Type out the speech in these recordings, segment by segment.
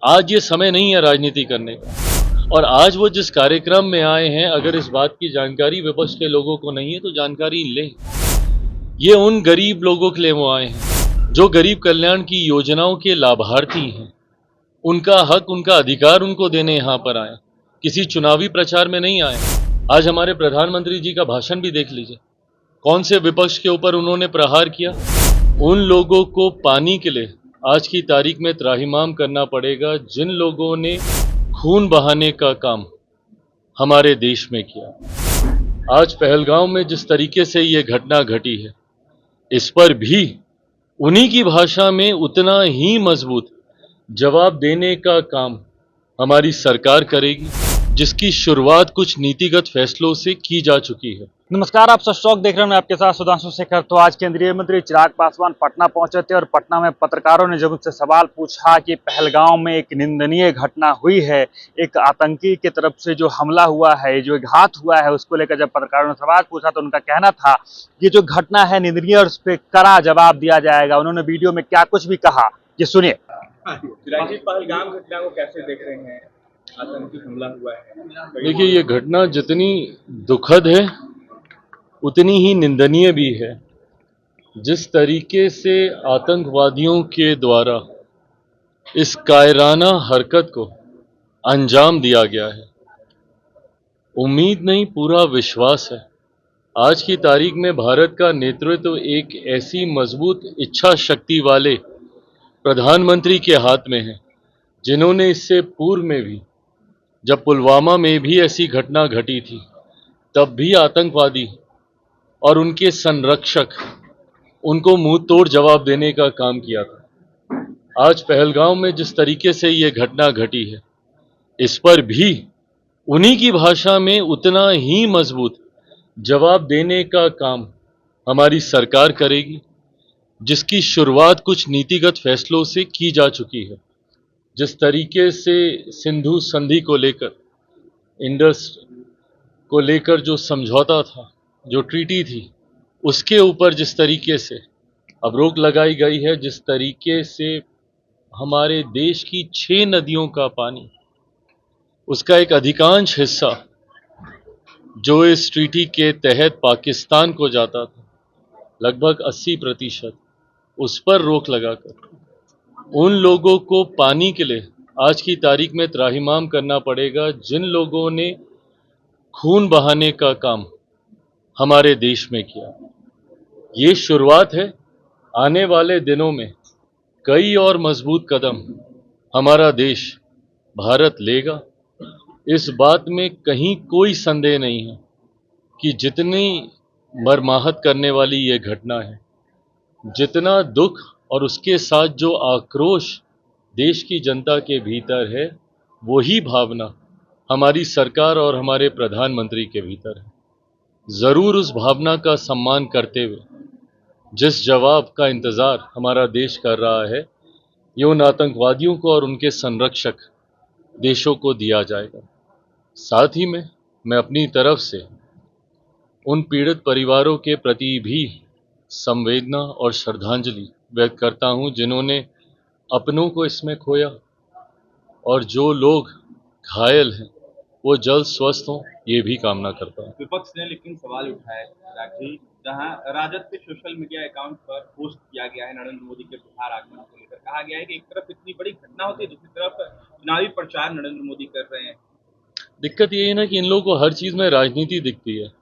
आज ये समय नहीं है राजनीति करने का। और आज वो जिस कार्यक्रम में आए हैं, अगर इस बात की जानकारी विपक्ष के लोगों को नहीं है तो जानकारी लें। ये उन गरीब लोगों के लिए वो आए हैं जो गरीब कल्याण की योजनाओं के लाभार्थी हैं। उनका हक, उनका अधिकार उनको देने यहाँ पर आए, किसी चुनावी प्रचार में नहीं आए। आज हमारे प्रधानमंत्री जी का भाषण भी देख लीजिए, कौन से विपक्ष के ऊपर उन्होंने प्रहार किया। उन लोगों को पानी के लिए आज की तारीख में त्राहिमाम करना पड़ेगा जिन लोगों ने खून बहाने का काम हमारे देश में किया। आज पहलगाम में जिस तरीके से ये घटना घटी है, इस पर भी उन्हीं की भाषा में उतना ही मजबूत जवाब देने का काम हमारी सरकार करेगी, जिसकी शुरुआत कुछ नीतिगत फैसलों से की जा चुकी है। नमस्कार, आप सशौक देख रहे हैं। मैं आपके साथ सुधांशु शेखर। तो आज केंद्रीय मंत्री चिराग पासवान पटना पहुंचे थे और पटना में पत्रकारों ने जब उनसे सवाल पूछा कि पहलगाम में एक निंदनीय घटना हुई है, एक आतंकी की तरफ से जो हमला हुआ है, जो घात हुआ है, उसको लेकर जब पत्रकारों ने सवाल पूछा तो उनका कहना था कि जो घटना है निंदनीय और उस पर कड़ा जवाब दिया जाएगा। उन्होंने वीडियो में क्या कुछ भी कहा, ये सुनिए। पहलगाम घटना को कैसे देख रहे हैं? आतंकी हमला हुआ है। देखिए, ये घटना जितनी दुखद है उतनी ही निंदनीय भी है। जिस तरीके से आतंकवादियों के द्वारा इस कायराना हरकत को अंजाम दिया गया है, उम्मीद नहीं पूरा विश्वास है आज की तारीख में भारत का नेतृत्व एक ऐसी मजबूत इच्छा शक्ति वाले प्रधानमंत्री के हाथ में है, जिन्होंने इससे पूर्व में भी, जब पुलवामा में भी ऐसी घटना घटी थी, तब भी आतंकवादी और उनके संरक्षक उनको मुंह तोड़ जवाब देने का काम किया था। आज पहलगाम में जिस तरीके से ये घटना घटी है, इस पर भी उन्हीं की भाषा में उतना ही मजबूत जवाब देने का काम हमारी सरकार करेगी, जिसकी शुरुआत कुछ नीतिगत फैसलों से की जा चुकी है। जिस तरीके से सिंधु संधि को लेकर, इंडस को लेकर जो समझौता था, जो ट्रीटी थी, उसके ऊपर जिस तरीके से अब रोक लगाई गई है, जिस तरीके से हमारे देश की 6 नदियों का पानी, उसका एक अधिकांश हिस्सा जो इस ट्रीटी के तहत पाकिस्तान को जाता था, लगभग 80%, उस पर रोक लगाकर उन लोगों को पानी के लिए आज की तारीख में त्राहिमाम करना पड़ेगा जिन लोगों ने खून बहाने का काम हमारे देश में किया। ये शुरुआत है। आने वाले दिनों में कई और मजबूत कदम हमारा देश भारत लेगा। इस बात में कहीं कोई संदेह नहीं है कि जितनी मर्माहत करने वाली ये घटना है, जितना दुख और उसके साथ जो आक्रोश देश की जनता के भीतर है, वही भावना हमारी सरकार और हमारे प्रधानमंत्री के भीतर है। ज़रूर उस भावना का सम्मान करते हुए जिस जवाब का इंतज़ार हमारा देश कर रहा है, ये उन आतंकवादियों को और उनके संरक्षक देशों को दिया जाएगा। साथ ही में मैं अपनी तरफ से उन पीड़ित परिवारों के प्रति भी संवेदना और श्रद्धांजलि व्यक्त करता हूं, जिन्होंने अपनों को इसमें खोया, और जो लोग घायल हैं वो जल्द स्वस्थ हों, ये भी कामना करता हूं। विपक्ष ने लेकिन सवाल उठाया राखी, जहां राजद के सोशल मीडिया अकाउंट पर पोस्ट किया गया है नरेंद्र मोदी के बिहार आगमन को लेकर। कहा गया है कि एक तरफ इतनी बड़ी घटना होती है, दूसरी तरफ चुनावी प्रचार नरेंद्र मोदी कर रहे हैं। दिक्कत ये है ना कि इन लोगों को हर चीज में राजनीति दिखती है।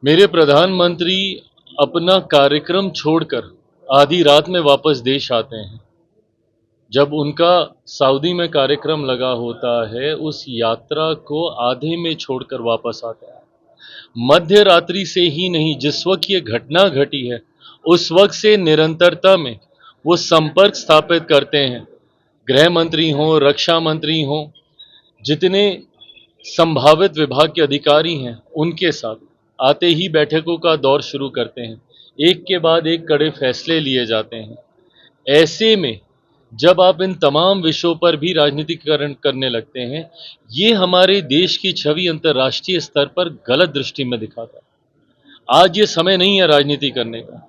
मेरे प्रधानमंत्री अपना कार्यक्रम छोड़कर आधी रात में वापस देश आते हैं। जब उनका सऊदी में कार्यक्रम लगा होता है, उस यात्रा को आधे में छोड़कर वापस आते हैं। मध्य रात्रि से ही नहीं, जिस वक्त ये घटना घटी है उस वक्त से निरंतरता में वो संपर्क स्थापित करते हैं। गृह मंत्री हों, रक्षा मंत्री हों, जितने संभावित विभाग के अधिकारी हैं, उनके साथ आते ही बैठकों का दौर शुरू करते हैं। एक के बाद एक कड़े फैसले लिए जाते हैं। ऐसे में जब आप इन तमाम विषयों पर भी राजनीतिकरण करने लगते हैं, ये हमारे देश की छवि अंतर्राष्ट्रीय स्तर पर गलत दृष्टि में दिखाता है। आज ये समय नहीं है राजनीति करने का।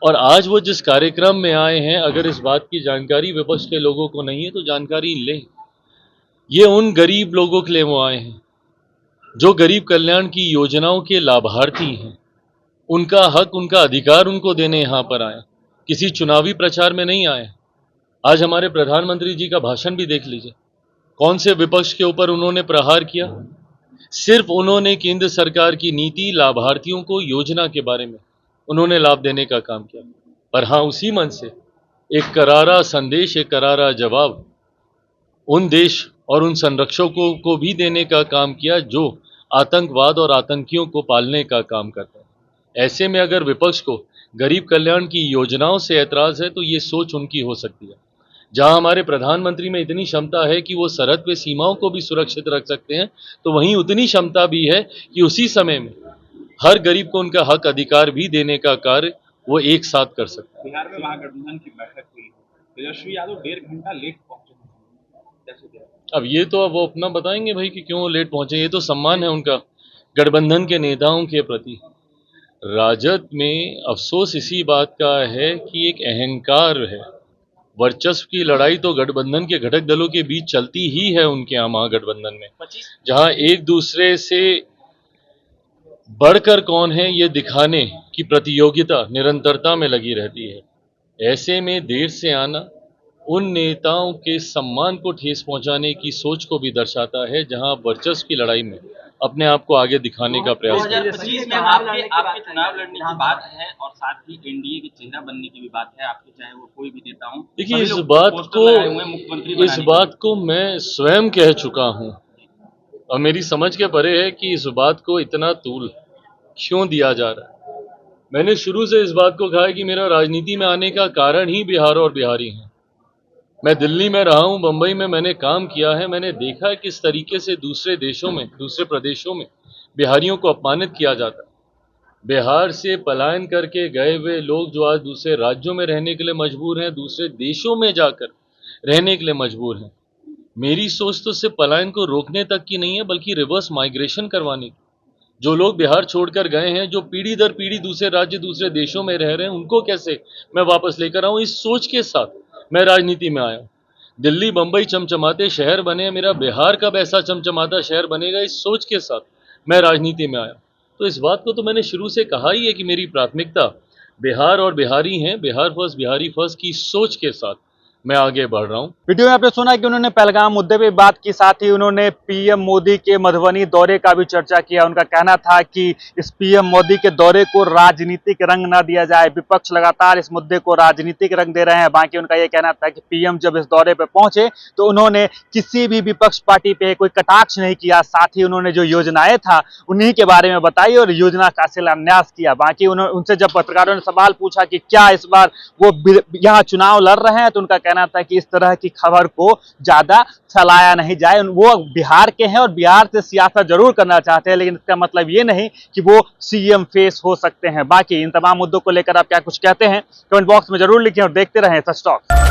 और आज वो जिस कार्यक्रम में आए हैं, अगर इस बात की जानकारी विपक्ष के लोगों को नहीं है तो जानकारी लें। ये उन गरीब लोगों के लिए वो आए हैं जो गरीब कल्याण की योजनाओं के लाभार्थी हैं। उनका हक, उनका अधिकार उनको देने यहाँ पर आए, किसी चुनावी प्रचार में नहीं आए। आज हमारे प्रधानमंत्री जी का भाषण भी देख लीजिए, कौन से विपक्ष के ऊपर उन्होंने प्रहार किया। सिर्फ उन्होंने केंद्र सरकार की नीति, लाभार्थियों को योजना के बारे में उन्होंने लाभ देने का काम किया। पर हाँ, उसी मन से एक करारा संदेश, एक करारा जवाब उन देश और उन संरक्षकों को भी देने का काम किया जो आतंकवाद और आतंकियों को पालने का काम करते हैं। ऐसे में अगर विपक्ष को गरीब कल्याण की योजनाओं से ऐतराज है तो ये सोच उनकी हो सकती है। जहां हमारे प्रधानमंत्री में इतनी क्षमता है कि वो सरहद पे सीमाओं को भी सुरक्षित रख सकते हैं, तो वहीं उतनी क्षमता भी है कि उसी समय में हर गरीब को उनका हक, अधिकार भी देने का कार्य वो एक साथ कर सकते हैं। बिहार में महागठबंधन की बैठक हुई, तेजस्वी यादव 1.5 घंटा लेट पहुंचे, कैसे देखा? अब ये तो अब वो अपना बताएंगे भाई कि क्यों लेट पहुंचे। ये तो सम्मान है उनका गठबंधन के नेताओं के प्रति। राजद में अफसोस इसी बात का है कि एक अहंकार है। वर्चस्व की लड़ाई तो गठबंधन के घटक दलों के बीच चलती ही है उनके यहाँ महागठबंधन में, जहां एक दूसरे से बढ़कर कौन है ये दिखाने की प्रतियोगिता निरंतरता में लगी रहती है। ऐसे में देर से आना उन नेताओं के सम्मान को ठेस पहुंचाने की सोच को भी दर्शाता है, जहां वर्चस्व की लड़ाई में अपने आप को आगे दिखाने का प्रयास करते हैं। 2025 में आपके चुनाव लड़ने की बात है और साथ ही एनडीए के चेहरा बनने की भी बात है, आपके चाहे वो कोई भी नेता हो। देखिए, इस बात को मैं स्वयं कह चुका हूं और मेरी समझ के परे है कि इस बात को इतना तूल क्यों दिया जा रहा है। मैंने शुरू से इस बात को कहा है कि मेरा राजनीति में आने का कारण ही बिहार और बिहारी हैं। मैं दिल्ली में रहा हूं, बंबई में मैंने काम किया है, मैंने देखा है किस तरीके से दूसरे देशों में, दूसरे प्रदेशों में बिहारियों को अपमानित किया जाता है। बिहार से पलायन करके गए हुए लोग जो आज दूसरे राज्यों में रहने के लिए मजबूर हैं, दूसरे देशों में जाकर रहने के लिए मजबूर हैं। मेरी सोच तो सिर्फ पलायन को रोकने तक की नहीं है, बल्कि रिवर्स माइग्रेशन करवाने की। जो लोग बिहार छोड़कर गए हैं, जो पीढ़ी दर पीढ़ी दूसरे राज्य, दूसरे देशों में रह रहे हैं, उनको कैसे मैं वापस लेकर आऊं, इस सोच के साथ मैं राजनीति में आया हूं। दिल्ली, बंबई चमचमाते शहर बने, मेरा बिहार कब ऐसा चमचमाता शहर बनेगा, इस सोच के साथ मैं राजनीति में आया। तो इस बात को तो मैंने शुरू से कहा ही है कि मेरी प्राथमिकता बिहार और बिहारी हैं, बिहार फर्स्ट, बिहारी फर्स्ट की सोच के साथ मैं आगे बढ़ रहा हूं। वीडियो में आपने सुना कि उन्होंने पहलगाम मुद्दे पे बात की, साथ ही उन्होंने पीएम मोदी के मधुबनी दौरे का भी चर्चा किया। उनका कहना था कि इस पीएम मोदी के दौरे को राजनीतिक रंग न दिया जाए। विपक्ष लगातार इस मुद्दे को राजनीतिक रंग दे रहे हैं। बाकी उनका यह कहना था कि पीएम जब इस दौरे पे पहुंचे तो उन्होंने किसी भी विपक्ष पार्टी पे कोई कटाक्ष नहीं किया। साथ ही उन्होंने जो योजनाएं था उन्हीं के बारे में बताई और योजना का शिलान्यास किया। बाकी उनसे जब पत्रकारों ने सवाल पूछा कि क्या इस बार वो यहाँ चुनाव लड़ रहे हैं, तो उनका कहना था कि इस तरह की खबर को ज्यादा फैलाया नहीं जाए। वो बिहार के हैं और बिहार से सियासत जरूर करना चाहते हैं, लेकिन इसका मतलब ये नहीं कि वो सीएम फेस हो सकते हैं। बाकी इन तमाम मुद्दों को लेकर आप क्या कुछ कहते हैं, कमेंट बॉक्स में जरूर लिखें और देखते रहें सच टॉक।